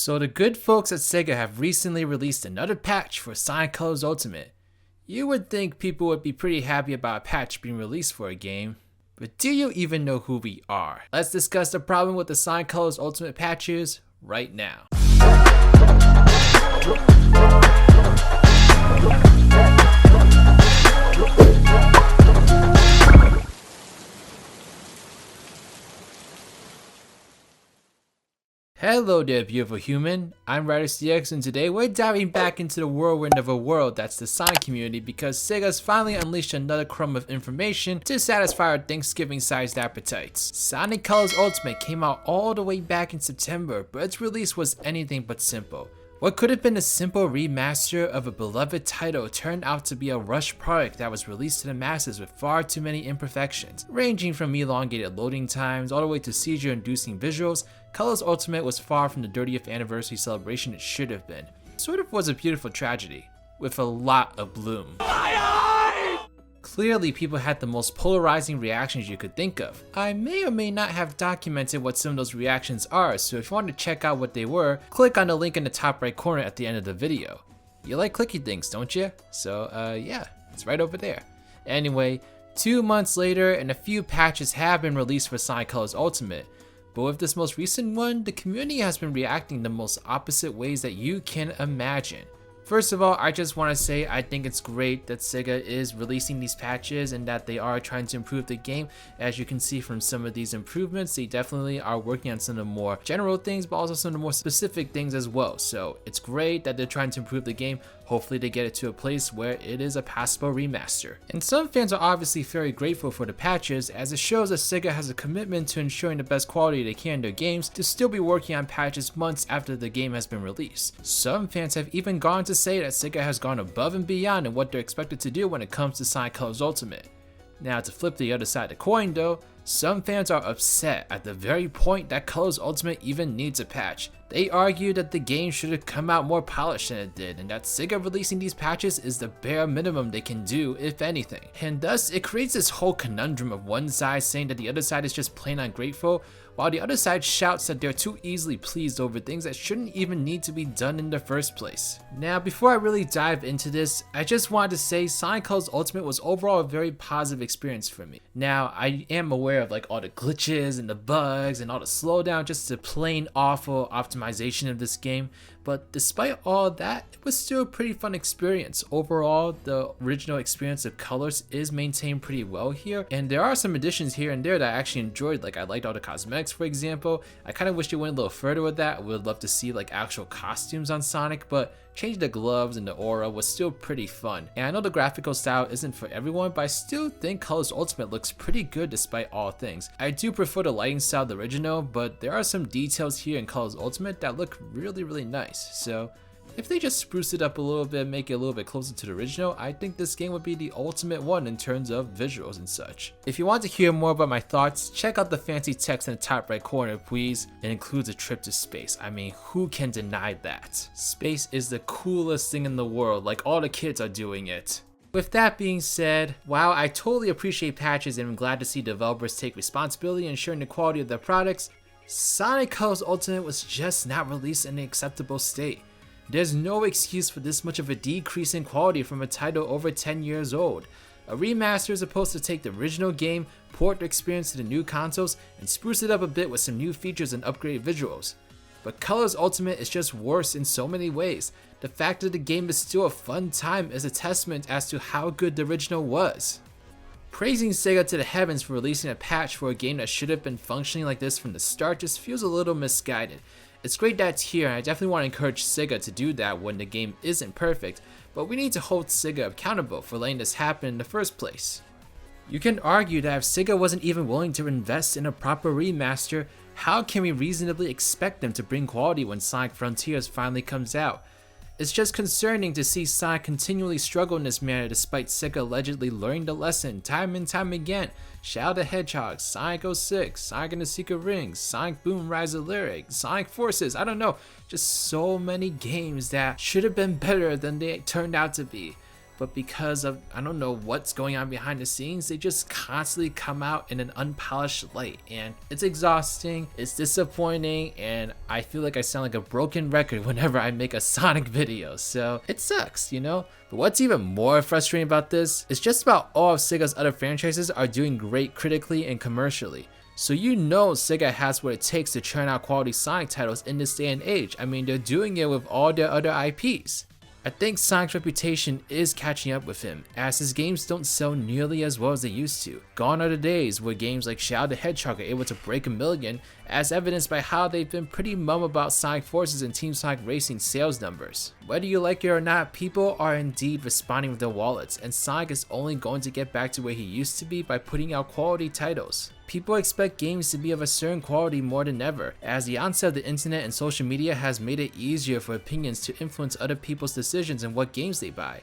So the good folks at Sega have recently released another patch for Sonic Colors Ultimate. You would think people would be pretty happy about a patch being released for a game, but do you even know who we are? Let's discuss the problem with the Sonic Colors Ultimate patches right now. Hello there, beautiful human. I'm RidersDX, and today we're diving back into the whirlwind of a world that's the Sonic community because Sega's finally unleashed another crumb of information to satisfy our Thanksgiving-sized appetites. Sonic Colors Ultimate came out all the way back in September, but its release was anything but simple. What could have been a simple remaster of a beloved title turned out to be a rushed product that was released to the masses with far too many imperfections. Ranging from elongated loading times all the way to seizure-inducing visuals, Colors Ultimate was far from the 30th anniversary celebration it should have been. It sort of was a beautiful tragedy, with a lot of bloom. Clearly, people had the most polarizing reactions you could think of. I may or may not have documented what some of those reactions are, so if you want to check out what they were, click on the link in the top right corner at the end of the video. You like clicky things, don't you? So yeah, it's right over there. Anyway, 2 months later and a few patches have been released for Sonic Colors Ultimate, but with this most recent one, the community has been reacting the most opposite ways that you can imagine. First of all, I just want to say I think it's great that Sega is releasing these patches and that they are trying to improve the game. As you can see from some of these improvements, they definitely are working on some of the more general things, but also some of the more specific things as well. So it's great that they're trying to improve the game. Hopefully they get it to a place where it is a passable remaster. And some fans are obviously very grateful for the patches, as it shows that Sega has a commitment to ensuring the best quality they can in their games to still be working on patches months after the game has been released. Some fans have even gone to say that Sega has gone above and beyond in what they're expected to do when it comes to Sonic Colors Ultimate. Now, to flip the other side of the coin though, some fans are upset at the very point that Colors Ultimate even needs a patch. They argue that the game should have come out more polished than it did, and that Sega releasing these patches is the bare minimum they can do, if anything. And thus, it creates this whole conundrum of one side saying that the other side is just plain ungrateful, while the other side shouts that they're too easily pleased over things that shouldn't even need to be done in the first place. Now, before I really dive into this, I just wanted to say Sonic Colors Ultimate was overall a very positive experience for me. Now, I am aware of like all the glitches and the bugs and all the slowdown, just the plain awful optimization of this game, but despite all that, it was still a pretty fun experience. Overall, the original experience of Colors is maintained pretty well here, and there are some additions here and there that I actually enjoyed. Like I liked all the cosmetics, for example. I kind of wish they went a little further with that. I would love to see like actual costumes on Sonic, but changing the gloves and the aura was still pretty fun. And I know the graphical style isn't for everyone, but I still think Colors Ultimate looks pretty good despite all things. I do prefer the lighting style of the original, but there are some details here in Colors Ultimate that look really nice. So if they just spruce it up a little bit, make it a little bit closer to the original, I think this game would be the ultimate one in terms of visuals and such. If you want to hear more about my thoughts, check out the fancy text in the top right corner, please. It includes a trip to space. I mean, who can deny that? Space is the coolest thing in the world, like all the kids are doing it. With that being said, while I totally appreciate patches and I'm glad to see developers take responsibility in ensuring the quality of their products, Sonic Colors Ultimate was just not released in an acceptable state. There's no excuse for this much of a decrease in quality from a title over 10 years old. A remaster is supposed to take the original game, port the experience to the new consoles, and spruce it up a bit with some new features and upgraded visuals. But Colors Ultimate is just worse in so many ways. The fact that the game is still a fun time is a testament as to how good the original was. Praising Sega to the heavens for releasing a patch for a game that should have been functioning like this from the start just feels a little misguided. It's great that it's here, and I definitely want to encourage Sega to do that when the game isn't perfect, but we need to hold Sega accountable for letting this happen in the first place. You can argue that if Sega wasn't even willing to invest in a proper remaster, how can we reasonably expect them to bring quality when Sonic Frontiers finally comes out? It's just concerning to see Sonic continually struggle in this manner despite Sega allegedly learning the lesson time and time again. Shadow the Hedgehog, Sonic 06, Sonic and the Secret Rings, Sonic Boom Rise of Lyric, Sonic Forces, I don't know, just so many games that should have been better than they turned out to be. but because of, I don't know what's going on behind the scenes, they just constantly come out in an unpolished light, and it's exhausting, it's disappointing, and I feel like I sound like a broken record whenever I make a Sonic video, so it sucks, you know? But what's even more frustrating about this is just about all of Sega's other franchises are doing great critically and commercially. So you know Sega has what it takes to churn out quality Sonic titles in this day and age. I mean, they're doing it with all their other IPs. I think Sonic's reputation is catching up with him, as his games don't sell nearly as well as they used to. Gone are the days where games like Shadow the Hedgehog are able to break 1 million, as evidenced by how they've been pretty mum about Sonic Forces and Team Sonic Racing sales numbers. Whether you like it or not, people are indeed responding with their wallets, and Sonic is only going to get back to where he used to be by putting out quality titles. People expect games to be of a certain quality more than ever, as the onset of the internet and social media has made it easier for opinions to influence other people's decisions and what games they buy.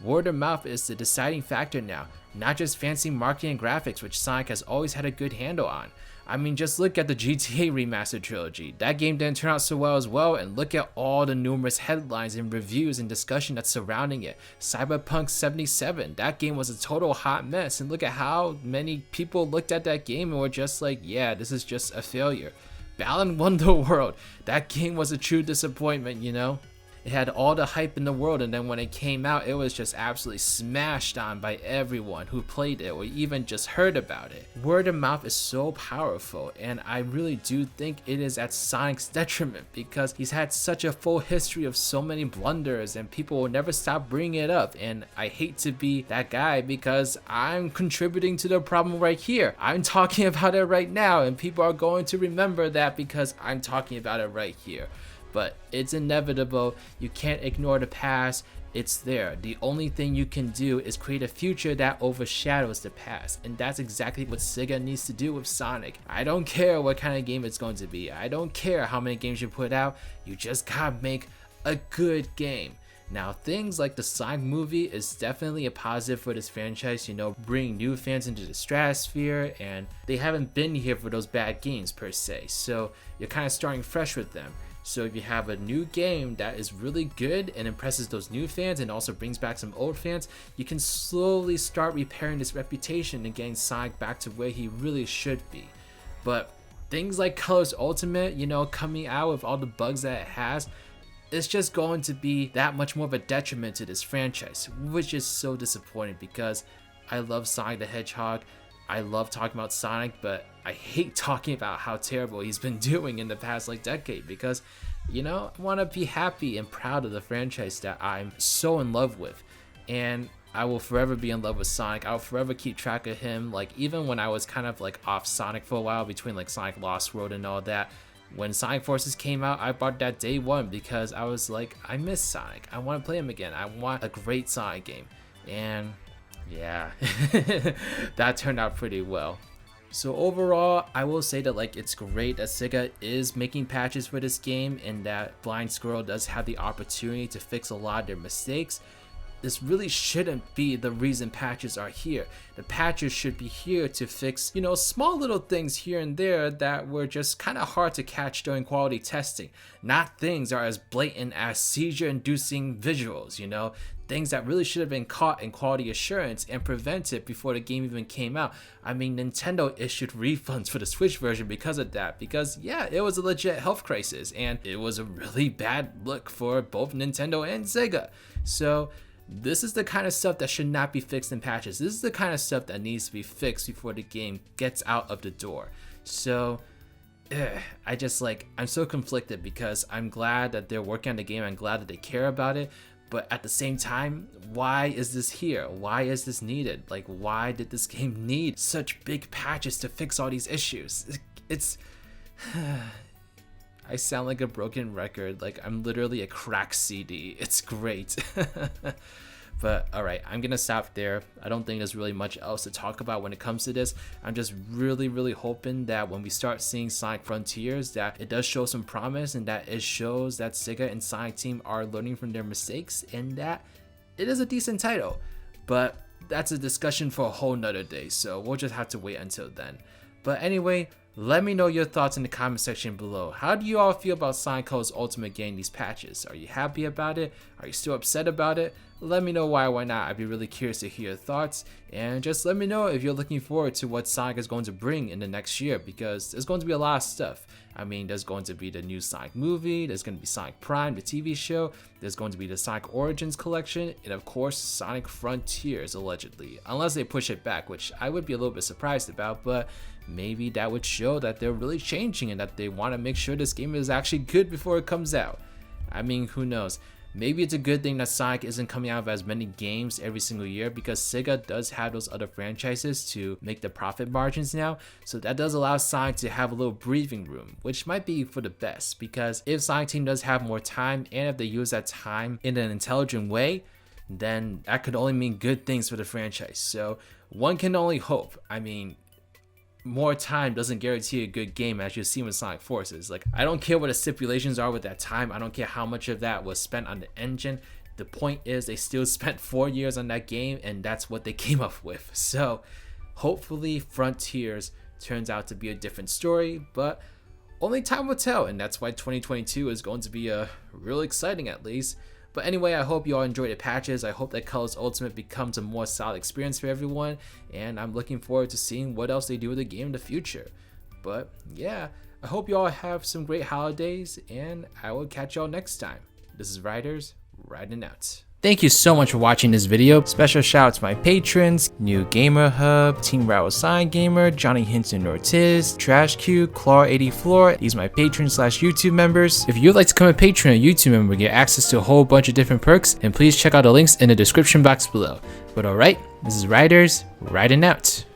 Word of mouth is the deciding factor now, not just fancy marketing and graphics, which Sonic has always had a good handle on. I mean, just look at the GTA Remastered trilogy. That game didn't turn out so well as well, and look at all the numerous headlines and reviews and discussion that's surrounding it. Cyberpunk 77, that game was a total hot mess, and look at how many people looked at that game and were just like, yeah, this is just a failure. Balan Wonderworld, that game was a true disappointment, you know? It had all the hype in the world, and then when it came out, it was just absolutely smashed on by everyone who played it or even just heard about it. Word of mouth is so powerful, and I really do think it is at Sonic's detriment, because he's had such a full history of so many blunders and people will never stop bringing it up, and I hate to be that guy because I'm contributing to the problem right here. I'm talking about it right now, and people are going to remember that because I'm talking about it right here. But it's inevitable, you can't ignore the past, it's there. The only thing you can do is create a future that overshadows the past, and that's exactly what Sega needs to do with Sonic. I don't care what kind of game it's going to be, I don't care how many games you put out, you just gotta make a good game. Now, things like the Sonic movie is definitely a positive for this franchise, you know, bringing new fans into the stratosphere, and they haven't been here for those bad games per se, so you're kind of starting fresh with them. So if you have a new game that is really good and impresses those new fans and also brings back some old fans, you can slowly start repairing this reputation and getting Sonic back to where he really should be. But things like Colors Ultimate, you know, coming out with all the bugs that it has, it's just going to be that much more of a detriment to this franchise, which is so disappointing because I love Sonic the Hedgehog. I love talking about Sonic, but I hate talking about how terrible he's been doing in the past decade because, you know, I want to be happy and proud of the franchise that I'm so in love with. And I will forever be in love with Sonic. I'll forever keep track of him. Like, even when I was kind of off Sonic for a while between Sonic Lost World and all that, when Sonic Forces came out, I bought that day one because I was like, I miss Sonic. I want to play him again. I want a great Sonic game. And yeah, that turned out pretty well. So overall, I will say that it's great that Sega is making patches for this game and that Blind Squirrel does have the opportunity to fix a lot of their mistakes. This really shouldn't be the reason patches are here. The patches should be here to fix, you know, small little things here and there that were just kind of hard to catch during quality testing. Not things that are as blatant as seizure-inducing visuals, you know, things that really should have been caught in quality assurance and prevented before the game even came out. I mean, Nintendo issued refunds for the Switch version because of that, because yeah, it was a legit health crisis and it was a really bad look for both Nintendo and Sega. So this is the kind of stuff that should not be fixed in patches. This is the kind of stuff that needs to be fixed before the game gets out of the door. So I'm so conflicted because I'm glad that they're working on the game. I'm glad that they care about it. But at the same time, why is this here? Why is this needed? Why did this game need such big patches to fix all these issues? It's I sound like a broken record. I'm literally a cracked CD. It's great. But alright, I'm gonna stop there. I don't think there's really much else to talk about when it comes to this. I'm just really hoping that when we start seeing Sonic Frontiers, that it does show some promise and that it shows that Sega and Sonic Team are learning from their mistakes and that it is a decent title. But that's a discussion for a whole nother day, so we'll just have to wait until then. But anyway, Let me know your thoughts in the comment section below. How do you all feel about Sonic Colors Ultimate getting these patches? Are you happy about it? Are you still upset about it? Let me know why not. I'd be really curious to hear your thoughts, and just let me know if you're looking forward to what Sonic is going to bring in the next year, because there's going to be a lot of stuff. I mean, there's going to be the new Sonic movie, there's going to be Sonic Prime, the TV show, there's going to be the Sonic Origins collection, and of course Sonic Frontiers, allegedly. Unless they push it back, which I would be a little bit surprised about, but maybe that would show that they're really changing and that they want to make sure this game is actually good before it comes out. I mean, who knows? Maybe it's a good thing that Sonic isn't coming out with as many games every single year, because Sega does have those other franchises to make the profit margins now, so that does allow Sonic to have a little breathing room, which might be for the best, because if Sonic Team does have more time, and if they use that time in an intelligent way, then that could only mean good things for the franchise. So one can only hope. I mean, more time doesn't guarantee a good game, as you see with Sonic Forces. Like, I don't care what the stipulations are with that time. I don't care how much of that was spent on the engine. The point is, they still spent 4 years on that game, and that's what they came up with. So hopefully Frontiers turns out to be a different story, but only time will tell, and that's why 2022 is going to be real exciting, at least. But anyway, I hope you all enjoyed the patches. I hope that Colors Ultimate becomes a more solid experience for everyone, and I'm looking forward to seeing what else they do with the game in the future. But yeah, I hope you all have some great holidays, and I will catch y'all next time. This is Riders, riding out. Thank you so much for watching this video. Special shout out to my patrons: New Gamer Hub, Team Rattle Sign Gamer, Johnny Hinton Ortiz, Trash Q, Claw84. These are my patrons / YouTube members. If you'd like to become a patron or YouTube member and get access to a whole bunch of different perks, then please check out the links in the description box below. But alright, this is Riders, riding out.